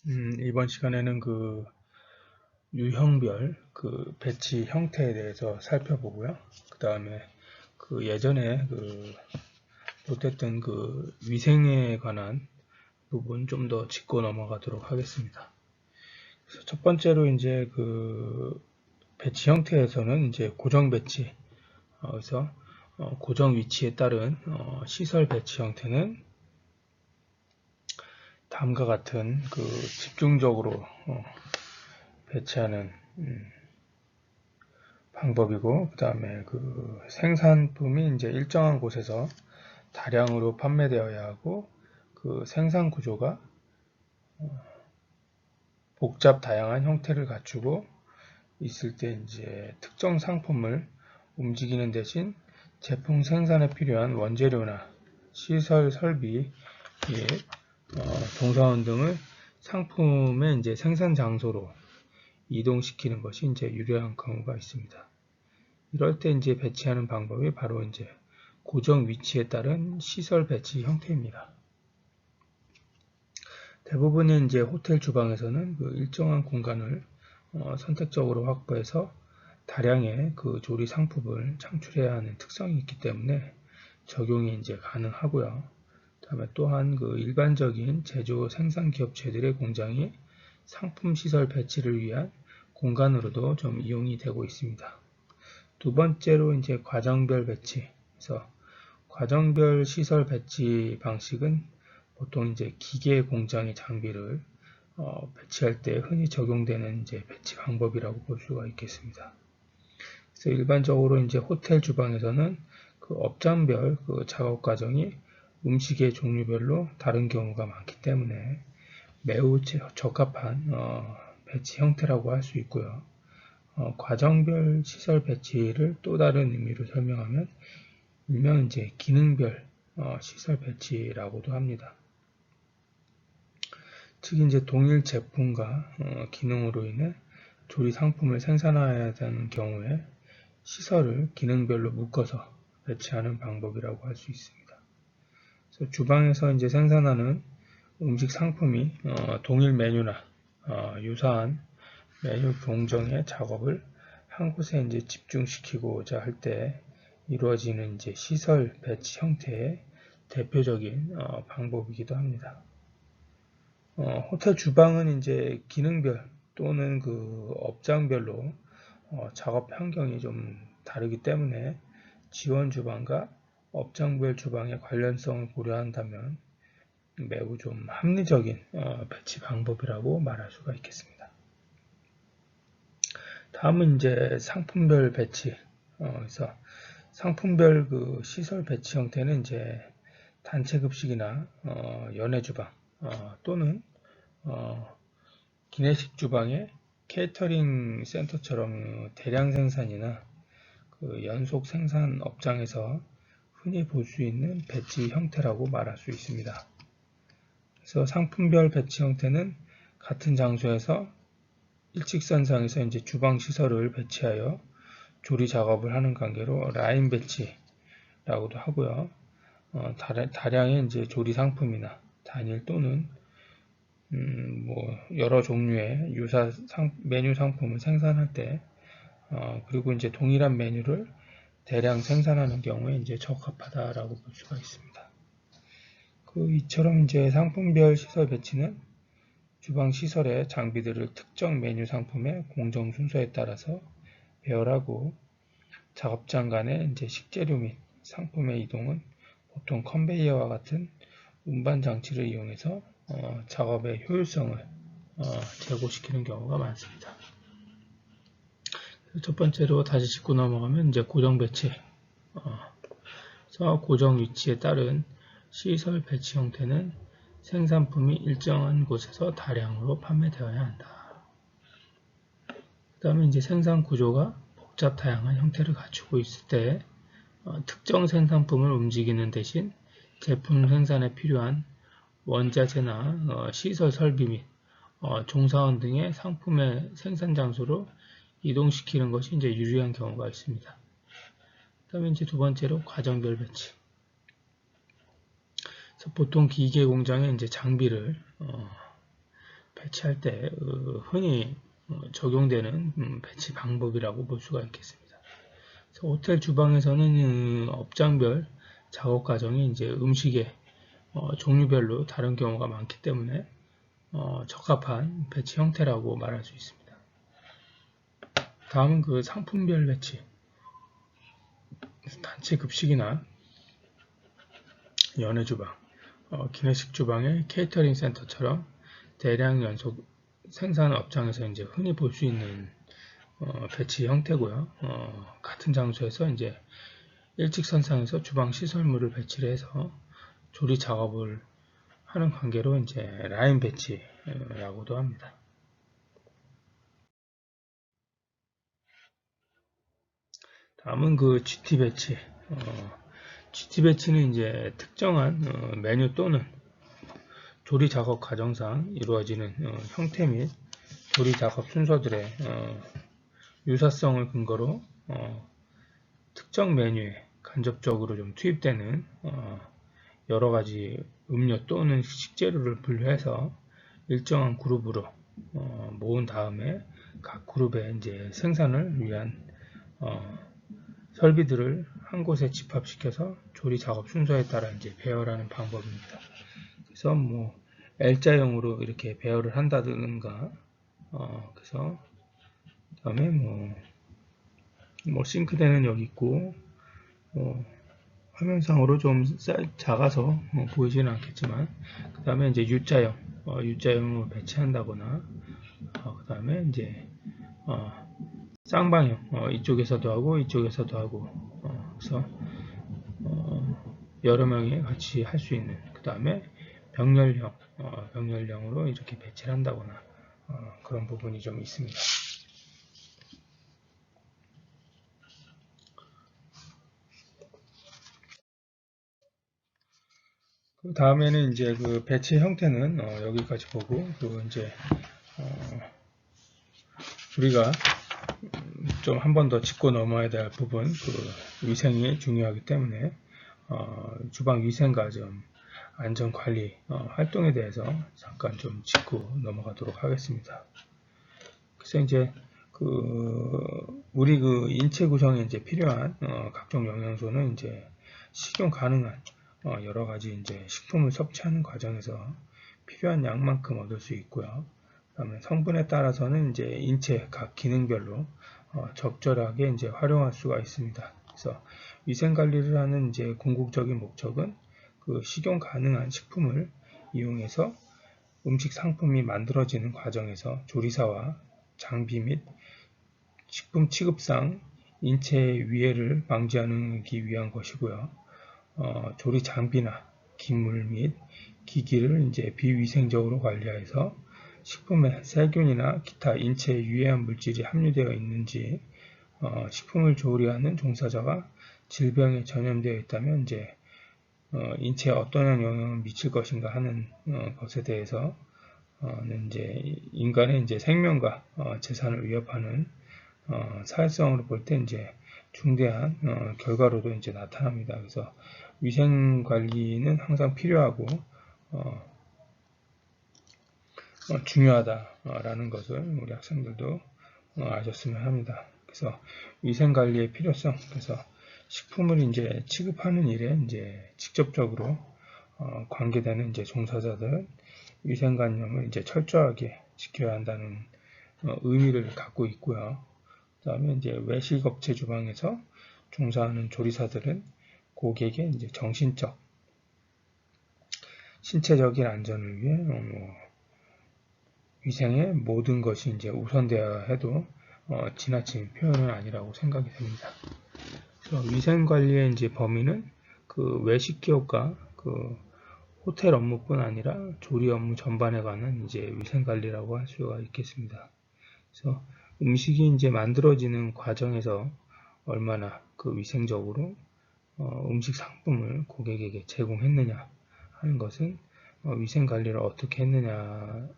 이번 시간에는 유형별 배치 형태에 대해서 살펴보고요. 그 다음에 예전에 못했던 위생에 관한 부분 좀 더 짚고 넘어가도록 하겠습니다. 그래서 첫 번째로 이제 배치 형태에서는 이제 고정 배치, 그래서 고정 위치에 따른 시설 배치 형태는 다음과 같은 집중적으로 배치하는 방법이고, 그 다음에 생산품이 이제 일정한 곳에서 다량으로 판매되어야 하고, 생산 구조가 복잡 다양한 형태를 갖추고 있을 때 이제 특정 상품을 움직이는 대신 제품 생산에 필요한 원재료나 시설 설비, 동사원 등을 상품의 이제 생산 장소로 이동시키는 것이 이제 유리한 경우가 있습니다. 이럴 때 이제 배치하는 방법이 바로 이제 고정 위치에 따른 시설 배치 형태입니다. 대부분의 이제 호텔 주방에서는 일정한 공간을 선택적으로 확보해서 다량의 조리 상품을 창출해야 하는 특성이 있기 때문에 적용이 이제 가능하고요. 다음에 또한 일반적인 제조 생산 기업체들의 공장이 상품 시설 배치를 위한 공간으로도 좀 이용이 되고 있습니다. 두 번째로 이제 과정별 배치. 그래서 과정별 시설 배치 방식은 보통 이제 기계 공장의 장비를 배치할 때 흔히 적용되는 이제 배치 방법이라고 볼 수가 있겠습니다. 그래서 일반적으로 이제 호텔 주방에서는 업장별 작업 과정이 음식의 종류별로 다른 경우가 많기 때문에 매우 적합한 배치 형태라고 할 수 있고요. 과정별 시설 배치를 또 다른 의미로 설명하면 일명 이제 기능별 시설 배치라고도 합니다. 즉 이제 동일 제품과 기능으로 인해 조리 상품을 생산해야 하는 경우에 시설을 기능별로 묶어서 배치하는 방법이라고 할 수 있습니다. 그래서 주방에서 이제 생산하는 음식 상품이 동일 메뉴나 유사한 메뉴 공정의 작업을 한 곳에 이제 집중시키고자 할 때 이루어지는 이제 시설 배치 형태의 대표적인 방법이기도 합니다. 호텔 주방은 이제 기능별 또는 업장별로 작업 환경이 좀 다르기 때문에 지원 주방과 업장별 주방의 관련성을 고려한다면 매우 좀 합리적인 배치 방법이라고 말할 수가 있겠습니다. 다음은 이제 상품별 배치. 그래서 상품별 시설 배치 형태는 이제 단체 급식이나 연회 주방 또는 기내식 주방의 케이터링 센터처럼 대량 생산이나 연속 생산 업장에서 흔히 볼 수 있는 배치 형태라고 말할 수 있습니다. 그래서 상품별 배치 형태는 같은 장소에서 일직선상에서 이제 주방 시설을 배치하여 조리 작업을 하는 관계로 라인 배치라고도 하고요. 다량의 이제 조리 상품이나 단일 또는 여러 종류의 유사 메뉴 상품을 생산할 때 그리고 이제 동일한 메뉴를 대량 생산하는 경우에 이제 적합하다라고 볼 수가 있습니다. 이처럼 이제 상품별 시설 배치는 주방 시설의 장비들을 특정 메뉴 상품의 공정 순서에 따라서 배열하고 작업장 간의 이제 식재료 및 상품의 이동은 보통 컨베이어와 같은 운반 장치를 이용해서 작업의 효율성을 제고시키는 경우가 많습니다. 첫 번째로 다시 짚고 넘어가면 이제 고정 배치. 고정 위치에 따른 시설 배치 형태는 생산품이 일정한 곳에서 다량으로 판매되어야 한다. 그 다음에 이제 생산 구조가 복잡 다양한 형태를 갖추고 있을 때 특정 생산품을 움직이는 대신 제품 생산에 필요한 원자재나 시설 설비 및 종사원 등의 상품의 생산 장소로 이동시키는 것이 이제 유리한 경우가 있습니다. 그 다음에 이제 두 번째로 과정별 배치. 보통 기계 공장에 이제 장비를 배치할 때 흔히 적용되는 배치 방법이라고 볼 수가 있겠습니다. 그래서 호텔 주방에서는 업장별 작업 과정이 이제 음식의 종류별로 다른 경우가 많기 때문에 적합한 배치 형태라고 말할 수 있습니다. 다음은 그 상품별 배치, 단체 급식이나 연회 주방, 기내식 주방의 케이터링 센터처럼 대량 연속 생산 업장에서 이제 흔히 볼 수 있는 배치 형태고요. 같은 장소에서 이제 일직선상에서 주방 시설물을 배치를 해서 조리 작업을 하는 관계로 이제 라인 배치라고도 합니다. 다음은 그 GT 배치. GT 배치는 이제 특정한 메뉴 또는 조리 작업 과정상 이루어지는 형태 및 조리 작업 순서들의 유사성을 근거로 특정 메뉴에 간접적으로 좀 투입되는 여러 가지 음료 또는 식재료를 분류해서 일정한 그룹으로 모은 다음에 각 그룹의 이제 생산을 위한 설비들을 한 곳에 집합시켜서 조리 작업 순서에 따라 이제 배열하는 방법입니다. 그래서 뭐 L자형으로 이렇게 배열을 한다든가, 그래서 그다음에 뭐 싱크대는 여기 있고, 화면상으로 좀 작아서 보이지는 않겠지만, 그 다음에 이제 U자형으로 배치한다거나, 그 다음에 이제 쌍방형, 이쪽에서도 하고 이쪽에서도 하고, 그래서 여러 명이 같이 할 수 있는, 그 다음에 병렬형으로 이렇게 배치를 한다거나 그런 부분이 좀 있습니다. 그 다음에는 이제 그 배치 형태는 여기까지 보고, 그 이제 우리가 좀 한 번 더 짚고 넘어야 될 부분, 그 위생이 중요하기 때문에 주방 위생과 좀 안전관리 활동에 대해서 잠깐 좀 짚고 넘어가도록 하겠습니다. 그래서 이제 우리 그 인체 구성에 이제 필요한 각종 영양소는 이제 식용 가능한 여러 가지 이제 식품을 섭취하는 과정에서 필요한 양만큼 얻을 수 있고요. 그다음에 성분에 따라서는 이제 인체 각 기능별로 적절하게 이제 활용할 수가 있습니다. 그래서 위생 관리를 하는 이제 궁극적인 목적은 그 식용 가능한 식품을 이용해서 음식 상품이 만들어지는 과정에서 조리사와 장비 및 식품 취급상 인체 위해를 방지하기 위한 것이고요. 조리 장비나 기물 및 기기를 이제 비위생적으로 관리해서 식품에 세균이나 기타 인체에 유해한 물질이 함유되어 있는지, 식품을 조리하는 종사자가 질병에 전염되어 있다면 이제 인체에 어떤 영향을 미칠 것인가 하는 것에 대해서는 이제 인간의 이제 생명과 재산을 위협하는 사회성으로 볼 때 이제 중대한 결과로도 이제 나타납니다. 그래서 위생 관리는 항상 필요하고 중요하다라는 것을 우리 학생들도 아셨으면 합니다. 그래서 위생 관리의 필요성, 그래서 식품을 이제 취급하는 일에 이제 직접적으로 관계되는 이제 종사자들은 위생관념을 이제 철저하게 지켜야 한다는 의미를 갖고 있고요. 그 다음에 이제 외식업체 주방에서 종사하는 조리사들은 고객의 이제 정신적, 신체적인 안전을 위해 위생의 모든 것이 이제 우선되어야 해도 지나친 표현은 아니라고 생각이 됩니다. 그래서 위생 관리의 이제 범위는 그 외식 기업과 그 호텔 업무뿐 아니라 조리 업무 전반에 관한 이제 위생 관리라고 할 수가 있겠습니다. 그래서 음식이 이제 만들어지는 과정에서 얼마나 그 위생적으로 음식 상품을 고객에게 제공했느냐 하는 것은 위생 관리를 어떻게 했느냐에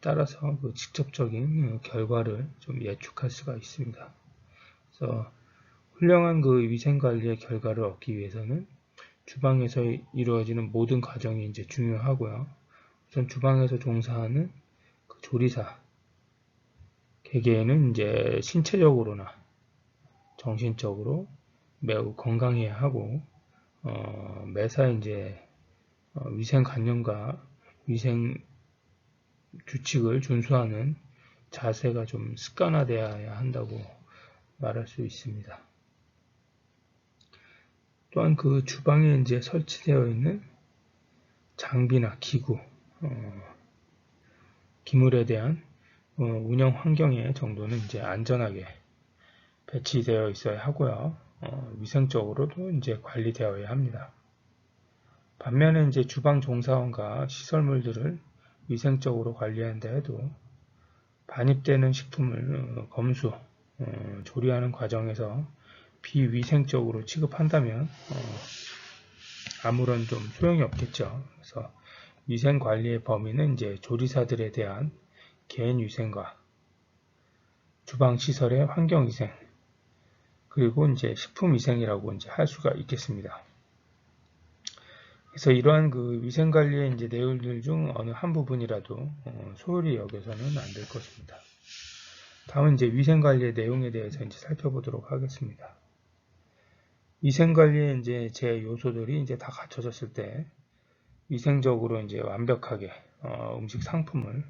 따라서 그 직접적인 결과를 좀 예측할 수가 있습니다. 그래서 훌륭한 그 위생 관리의 결과를 얻기 위해서는 주방에서 이루어지는 모든 과정이 이제 중요하고요. 우선 주방에서 종사하는 조리사 개개인은 이제 신체적으로나 정신적으로 매우 건강해야 하고 매사 이제 위생관념과 위생 규칙을 준수하는 자세가 좀 습관화되어야 한다고 말할 수 있습니다. 또한 그 주방에 이제 설치되어 있는 장비나 기구, 기물에 대한 운영 환경의 정도는 이제 안전하게 배치되어 있어야 하고요. 위생적으로도 이제 관리되어야 합니다. 반면에 이제 주방 종사원과 시설물들을 위생적으로 관리한다 해도 반입되는 식품을 검수, 조리하는 과정에서 비위생적으로 취급한다면 아무런 좀 소용이 없겠죠. 그래서 위생관리의 범위는 이제 조리사들에 대한 개인위생과 주방시설의 환경위생, 그리고 이제 식품위생이라고 이제 할 수가 있겠습니다. 그래서 이러한 그 위생관리의 이제 내용들 중 어느 한 부분이라도 소홀히 여겨서는 안 될 것입니다. 다음은 이제 위생관리의 내용에 대해서 이제 살펴보도록 하겠습니다. 위생관리의 이제 제 요소들이 이제 다 갖춰졌을 때 위생적으로 이제 완벽하게 음식 상품을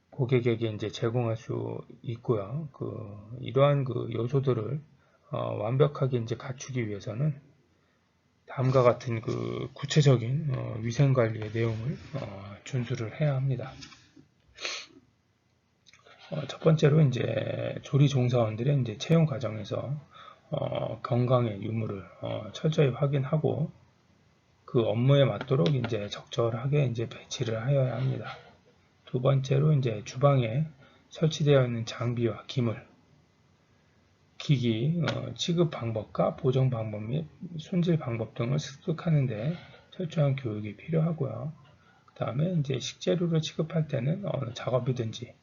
고객에게 이제 제공할 수 있고요. 이러한 그 요소들을 완벽하게 이제 갖추기 위해서는 다음과 같은 그 구체적인 위생관리의 내용을 준수를 해야 합니다. 첫 번째로 이제 조리 종사원들의 이제 채용 과정에서 건강의 유무를 철저히 확인하고 그 업무에 맞도록 이제 적절하게 이제 배치를 하여야 합니다. 두 번째로 이제 주방에 설치되어 있는 장비와 기물, 기기, 취급 방법과 보정 방법 및 손질 방법 등을 습득하는 데 철저한 교육이 필요하고요. 그 다음에 이제 식재료를 취급할 때는 어느 작업이든지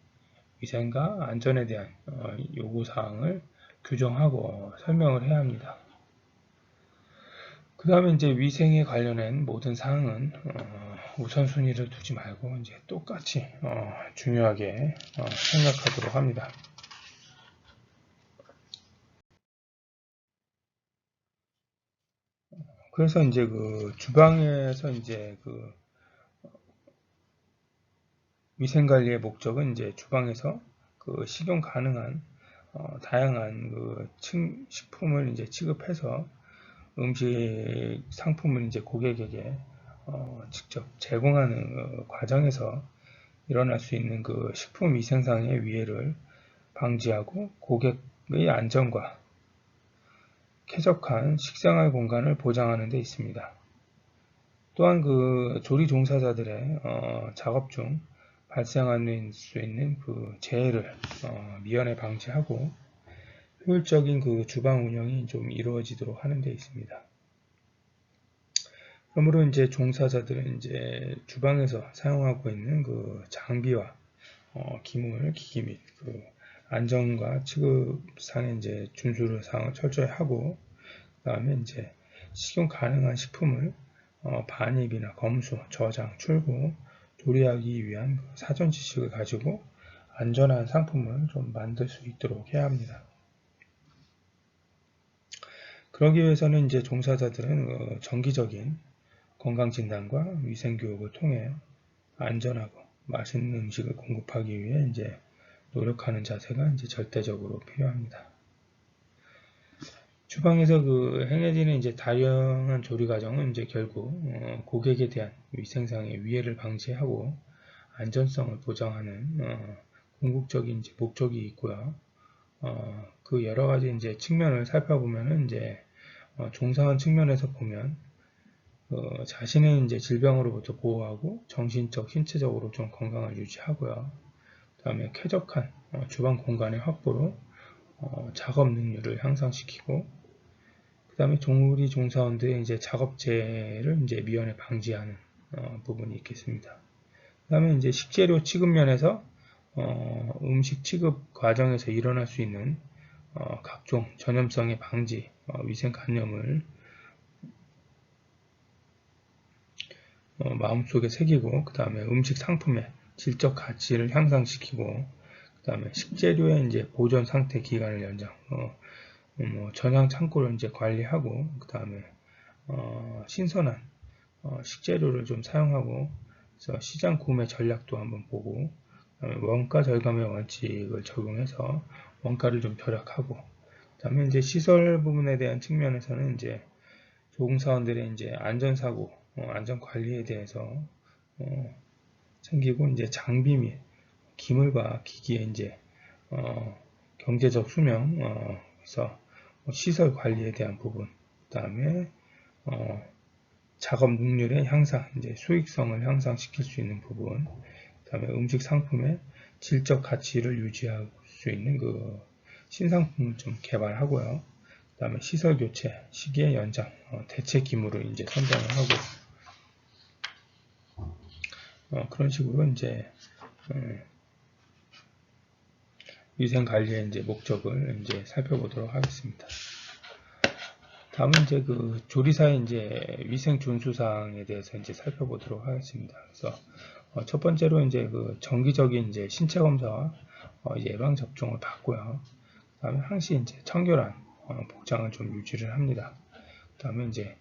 위생과 안전에 대한 요구사항을 규정하고 설명을 해야 합니다. 그 다음에 이제 위생에 관련된 모든 사항은 우선순위를 두지 말고 이제 똑같이 중요하게 생각하도록 합니다. 그래서 이제 그 주방에서 이제 그 위생관리의 목적은 이제 주방에서 그 식용 가능한 다양한 그 식품을 이제 취급해서 음식 상품을 이제 고객에게 직접 제공하는 과정에서 일어날 수 있는 그 식품 위생상의 위해를 방지하고 고객의 안전과 쾌적한 식생활 공간을 보장하는 데 있습니다. 또한 그 조리 종사자들의 작업 중 발생할 수 있는 그 재해를 미연에 방지하고 효율적인 그 주방 운영이 좀 이루어지도록 하는 데 있습니다. 그러므로 이제 종사자들은 이제 주방에서 사용하고 있는 그 장비와 기물, 기기 및 그 안전과 취급상의 이제 준수 사항을 철저히 하고, 그 다음에 이제 식용 가능한 식품을 반입이나 검수, 저장, 출고, 조리하기 위한 사전 지식을 가지고 안전한 상품을 좀 만들 수 있도록 해야 합니다. 그러기 위해서는 이제 종사자들은 정기적인 건강진단과 위생교육을 통해 안전하고 맛있는 음식을 공급하기 위해 이제 노력하는 자세가 이제 절대적으로 필요합니다. 주방에서 그 행해지는 이제 다양한 조리 과정은 이제 결국 고객에 대한 위생상의 위해를 방지하고 안전성을 보장하는 궁극적인 이제 목적이 있고요. 그 여러 가지 이제 측면을 살펴보면은 이제 종사원 측면에서 보면 자신의 이제 질병으로부터 보호하고 정신적, 신체적으로 좀 건강을 유지하고요. 그 다음에 쾌적한 주방 공간의 확보로 작업 능률을 향상시키고, 그 다음에 조리 종사원들의 이제 작업재해를 이제 미연에 방지하는 부분이 있겠습니다. 그 다음에 이제 식재료 취급 면에서 음식 취급 과정에서 일어날 수 있는 각종 전염성의 방지, 위생관념을 마음속에 새기고, 그 다음에 음식 상품의 질적 가치를 향상시키고, 그 다음에 식재료의 이제 보존 상태 기간을 연장, 저장 창고를 이제 관리하고, 그 다음에 신선한 식재료를 좀 사용하고, 그래서 시장 구매 전략도 한번 보고, 그다음에 원가 절감의 원칙을 적용해서 원가를 좀 절약하고, 그다음에 이제 시설 부분에 대한 측면에서는 이제 조공사원들의 이제 안전사고, 안전 관리에 대해서 챙기고, 이제 장비 및 기물과 기기의 이제 경제적 수명, 그래서 시설 관리에 대한 부분, 그다음에 작업 능률의 향상, 이제 수익성을 향상시킬 수 있는 부분, 그다음에 음식 상품의 질적 가치를 유지할 수 있는 그 신상품을 좀 개발하고요. 그다음에 시설 교체, 시기의 연장, 대체 기물을 이제 선정을 하고, 그런 식으로 이제 위생 관리의 이제 목적을 이제 살펴보도록 하겠습니다. 다음은 이제 그 조리사의 이제 위생 준수사항에 대해서 이제 살펴보도록 하겠습니다. 그래서 첫 번째로 이제 그 정기적인 이제 신체 검사와 예방 접종을 받고요. 그다음에 항시 이제 청결한 복장을 좀 유지를 합니다. 그다음에 이제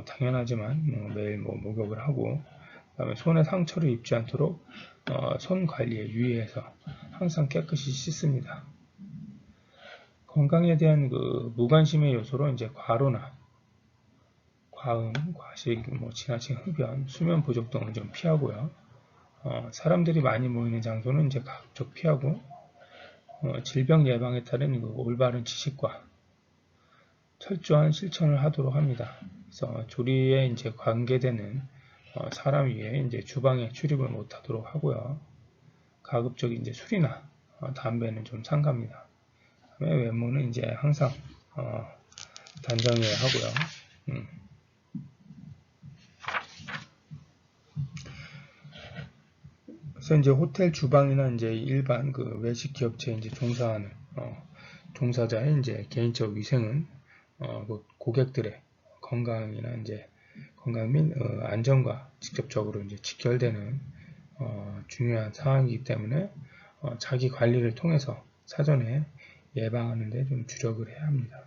당연하지만 매일 목욕을 하고, 그다음에 손에 상처를 입지 않도록 손 관리에 유의해서 항상 깨끗이 씻습니다. 건강에 대한 그 무관심의 요소로 이제 과로나 과음, 과식, 지나친 흡연, 수면 부족 등을 좀 피하고요. 사람들이 많이 모이는 장소는 이제 가급적 피하고, 질병 예방에 따른 그 올바른 지식과 철저한 실천을 하도록 합니다. 그래서 조리에 이제 관계되는 사람 위에 이제 주방에 출입을 못하도록 하고요. 가급적 이제 술이나 담배는 좀 삼갑니다. 외모는 이제 항상 단정해야 하고요. 그래서 이제 호텔 주방이나 이제 일반 그 외식 기업체에 이제 종사하는 종사자의 이제 개인적 위생은 그 고객들의 건강이나 이제 건강 및 안전과 직접적으로 이제 직결되는 중요한 사항이기 때문에 자기 관리를 통해서 사전에 예방하는 데 좀 주력을 해야 합니다.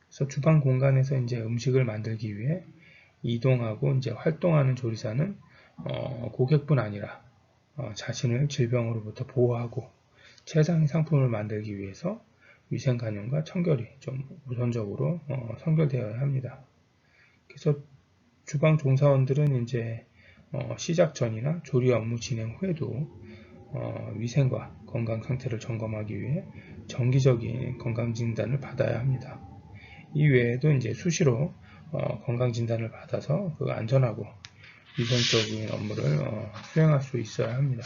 그래서 주방 공간에서 이제 음식을 만들기 위해 이동하고 이제 활동하는 조리사는 고객뿐 아니라 자신을 질병으로부터 보호하고 최상의 상품을 만들기 위해서 위생관념과 청결이 좀 우선적으로 선결되어야 합니다. 그래서 주방 종사원들은 이제 시작 전이나 조리 업무 진행 후에도 위생과 건강 상태를 점검하기 위해 정기적인 건강진단을 받아야 합니다. 이 외에도 이제 수시로 건강진단을 받아서 그 안전하고 위생적인 업무를 수행할 수 있어야 합니다.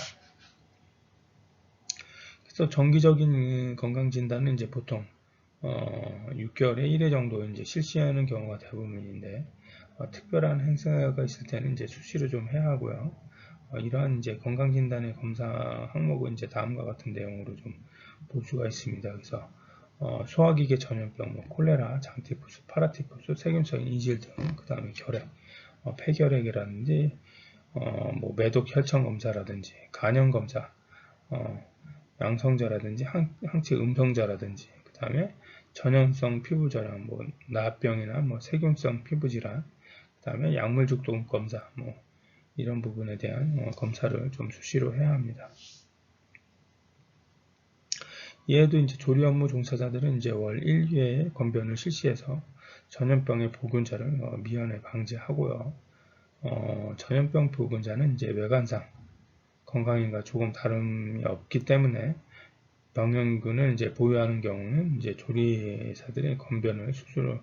그래서 정기적인 건강진단은 이제 보통 6개월에 1회 정도 이제 실시하는 경우가 대부분인데, 특별한 행사가 있을 때는 이제 수시로 좀 해야 하고요. 이러한 이제 건강진단의 검사 항목은 이제 다음과 같은 내용으로 좀 볼 수가 있습니다. 그래서 소화기계 전염병, 콜레라, 장티푸스, 파라티푸스, 세균성 이질 등, 그 다음에 결핵, 폐결핵이라든지, 매독 혈청 검사라든지, 간염 검사, 양성자라든지, 항체 음성자라든지, 그 다음에 전염성 피부질환, 나병이나 세균성 피부질환, 그 다음에 약물 중독 검사, 이런 부분에 대한 검사를 좀 수시로 해야 합니다. 이에도 이제 조리 업무 종사자들은 이제 월 1회의 검변을 실시해서 전염병의 보균자를 미연에 방지하고요. 전염병 보균자는 이제 외관상 건강인과 조금 다름이 없기 때문에 병균을 이제 보유하는 경우는 이제 조리사들의 검변을 수시로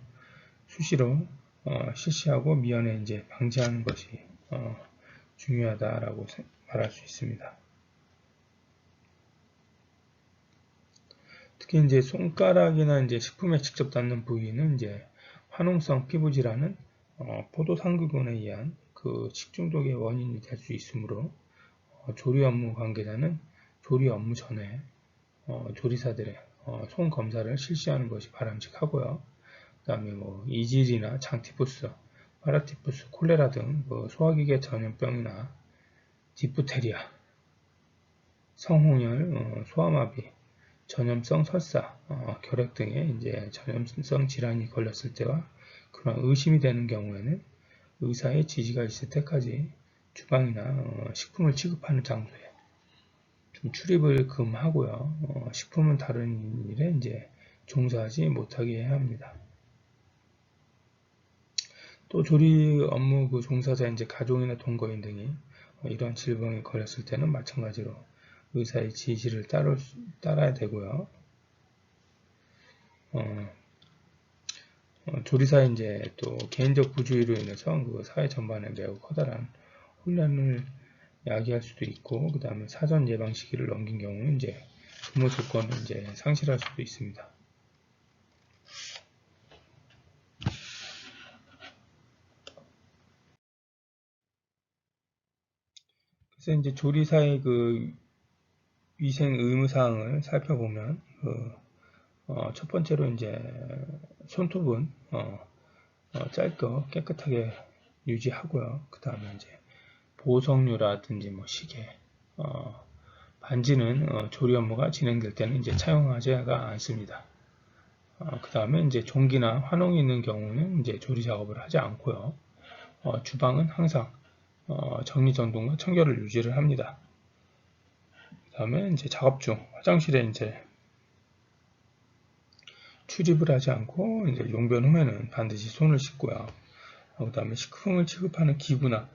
실시하고 미연에 이제 방지하는 것이 중요하다라고 말할 수 있습니다. 특히 이제 손가락이나 이제 식품에 직접 닿는 부위는 이제 화농성 피부 질환은 포도상구균에 의한 그 식중독의 원인이 될 수 있으므로 조리 업무 관계자는 조리 업무 전에 조리사들의 손 검사를 실시하는 것이 바람직하고요. 그 다음에 이질이나 장티푸스, 파라티푸스, 콜레라 등 소화기계 전염병이나 디프테리아, 성홍열, 소아마비, 전염성 설사, 결핵 등의 이제 전염성 질환이 걸렸을 때와 그런 의심이 되는 경우에는 의사의 지시가 있을 때까지 주방이나 식품을 취급하는 장소에 좀 출입을 금하고요. 식품은 다른 일에 이제 종사하지 못하게 해야 합니다. 또 조리 업무 그 종사자 이제 가족이나 동거인 등이 이런 질병에 걸렸을 때는 마찬가지로 의사의 지시를 따라야 되고요. 조리사의 이제 또 개인적 부주의로 인해서 그 사회 전반에 매우 커다란 혼란을 야기할 수도 있고, 그 다음에 사전 예방 시기를 넘긴 경우는 이제 근무 조건을 이제 상실할 수도 있습니다. 그래서 이제 조리사의 그 위생 의무 사항을 살펴보면 첫 번째로 이제 손톱은 짧게 깨끗하게 유지하고요. 그 다음에 이제 보석류라든지 뭐 시계, 반지는 조리 업무가 진행될 때는 이제 차용하지가 않습니다. 그 다음에 이제 종기나 환홍이 있는 경우는 이제 조리 작업을 하지 않고요. 주방은 항상 정리정돈과 청결을 유지를 합니다. 그 다음에 이제 작업 중 화장실에 이제 출입을 하지 않고 이제 용변 후에는 반드시 손을 씻고요. 그 다음에 식품을 취급하는 기구나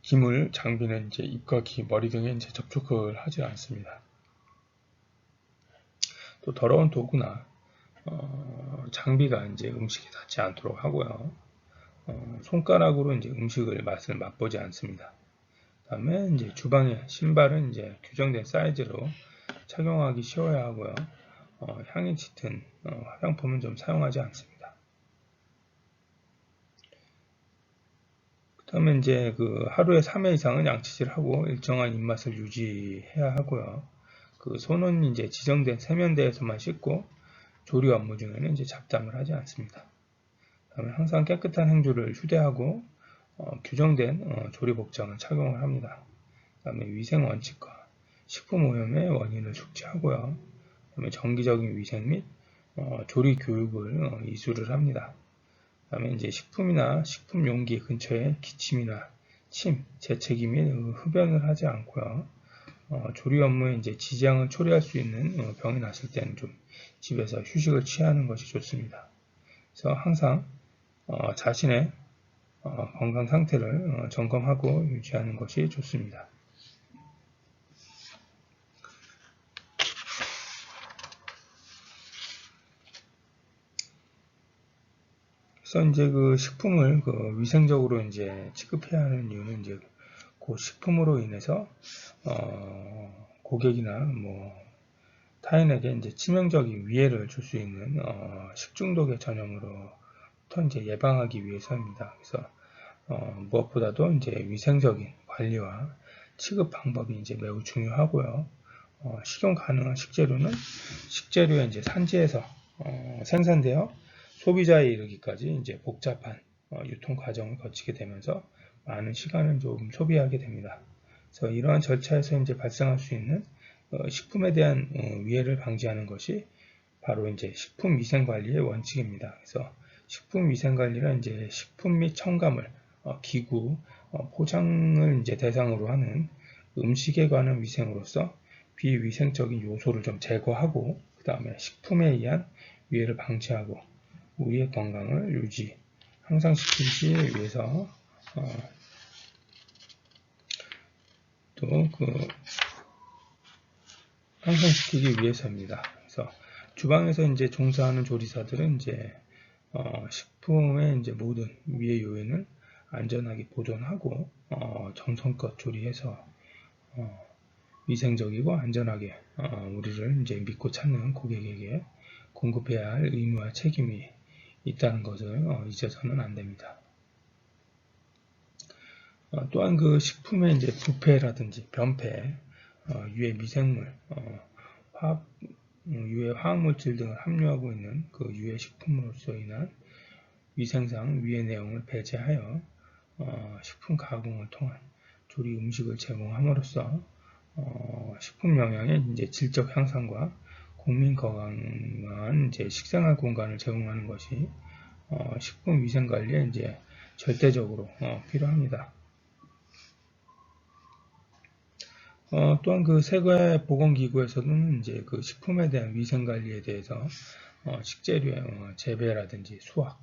기물, 장비는 이제 입과 귀, 머리 등에 이제 접촉을 하지 않습니다. 또 더러운 도구나 장비가 이제 음식에 닿지 않도록 하고요. 손가락으로 이제 음식을 맛을 맛보지 않습니다. 그다음에 이제 주방에 신발은 이제 규정된 사이즈로 착용하기 쉬워야 하고요. 향이 짙은 화장품은 좀 사용하지 않습니다. 그다음에 이제 그 하루에 3회 이상은 양치질하고 일정한 입맛을 유지해야 하고요. 그 손은 이제 지정된 세면대에서만 씻고 조리 업무 중에는 이제 잡담을 하지 않습니다. 그다음에 항상 깨끗한 행주를 휴대하고 규정된 조리 복장을 착용을 합니다. 그다음에 위생 원칙과 식품 오염의 원인을 숙지하고요. 그다음에 정기적인 위생 및 조리 교육을 이수를 합니다. 그다음에 이제 식품이나 식품 용기 근처에 기침이나 침, 재채기 및 흡연을 하지 않고요. 조리 업무에 이제 지장을 초래할 수 있는 병이 났을 때는 좀 집에서 휴식을 취하는 것이 좋습니다. 그래서 항상 자신의 건강 상태를 점검하고 유지하는 것이 좋습니다. 그래서 이제 그 식품을 그 위생적으로 이제 취급해야 하는 이유는 이제 그 식품으로 인해서 고객이나 뭐 타인에게 이제 치명적인 위해를 줄 수 있는 식중독의 전염으로부터 이제 예방하기 위해서입니다. 그래서 무엇보다도 이제 위생적인 관리와 취급 방법이 이제 매우 중요하고요. 식용 가능한 식재료는 식재료의 이제 산지에서 생산되어 소비자에 이르기까지 이제 복잡한 유통 과정을 거치게 되면서 많은 시간을 좀 소비하게 됩니다. 그래서 이러한 절차에서 이제 발생할 수 있는 식품에 대한 위해를 방지하는 것이 바로 이제 식품위생관리의 원칙입니다. 그래서 식품위생관리는 이제 식품 및 첨가물, 기구, 포장을 이제 대상으로 하는 음식에 관한 위생으로서 비위생적인 요소를 좀 제거하고, 그 다음에 식품에 의한 위해를 방지하고 우리의 건강을 유지, 항상 시키기 위해서 또 항상 시키기 위해서입니다. 그래서 주방에서 이제 종사하는 조리사들은 이제 식품의 이제 모든 위해 요인을 안전하게 보존하고 정성껏 조리해서 위생적이고 안전하게 우리를 이제 믿고 찾는 고객에게 공급해야 할 의무와 책임이 있다는 것을 잊어서는 안 됩니다. 또한 그 식품의 이제 부패라든지 변폐, 유해 미생물, 유해 화학물질 등을 함유하고 있는 그 유해 식품으로서 인한 위생상 위해 내용을 배제하여 식품 가공을 통한 조리 음식을 제공함으로써 식품 영양의 이제 질적 향상과 국민 건강한 이제 식생활 공간을 제공하는 것이 식품 위생 관리에 이제 절대적으로 필요합니다. 또한 그 세계보건기구에서는 이제 그 식품에 대한 위생 관리에 대해서 식재료의 재배라든지 수확,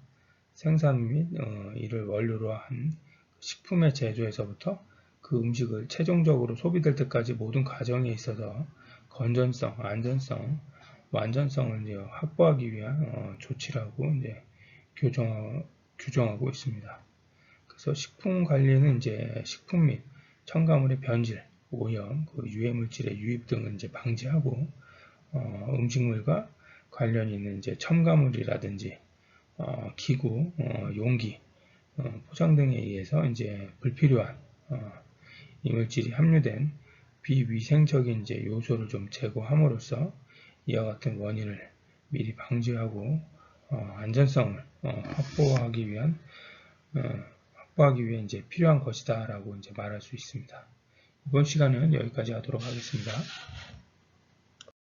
생산 및 이를 원료로 한 식품의 제조에서부터 그 음식을 최종적으로 소비될 때까지 모든 과정에 있어서 건전성, 안전성, 완전성을 이제 확보하기 위한 조치라고 이제 규정하고 있습니다. 그래서 식품 관리는 이제 식품 및 첨가물의 변질, 오염, 유해물질의 유입 등을 이제 방지하고 음식물과 관련이 있는 이제 첨가물이라든지 기구, 용기, 포장 등에 의해서 이제 불필요한 이물질이 함유된 비위생적인 이제 요소를 좀 제거함으로써 이와 같은 원인을 미리 방지하고 안전성을 확보하기 위해 이제 필요한 것이다라고 이제 말할 수 있습니다. 이번 시간은 여기까지 하도록 하겠습니다.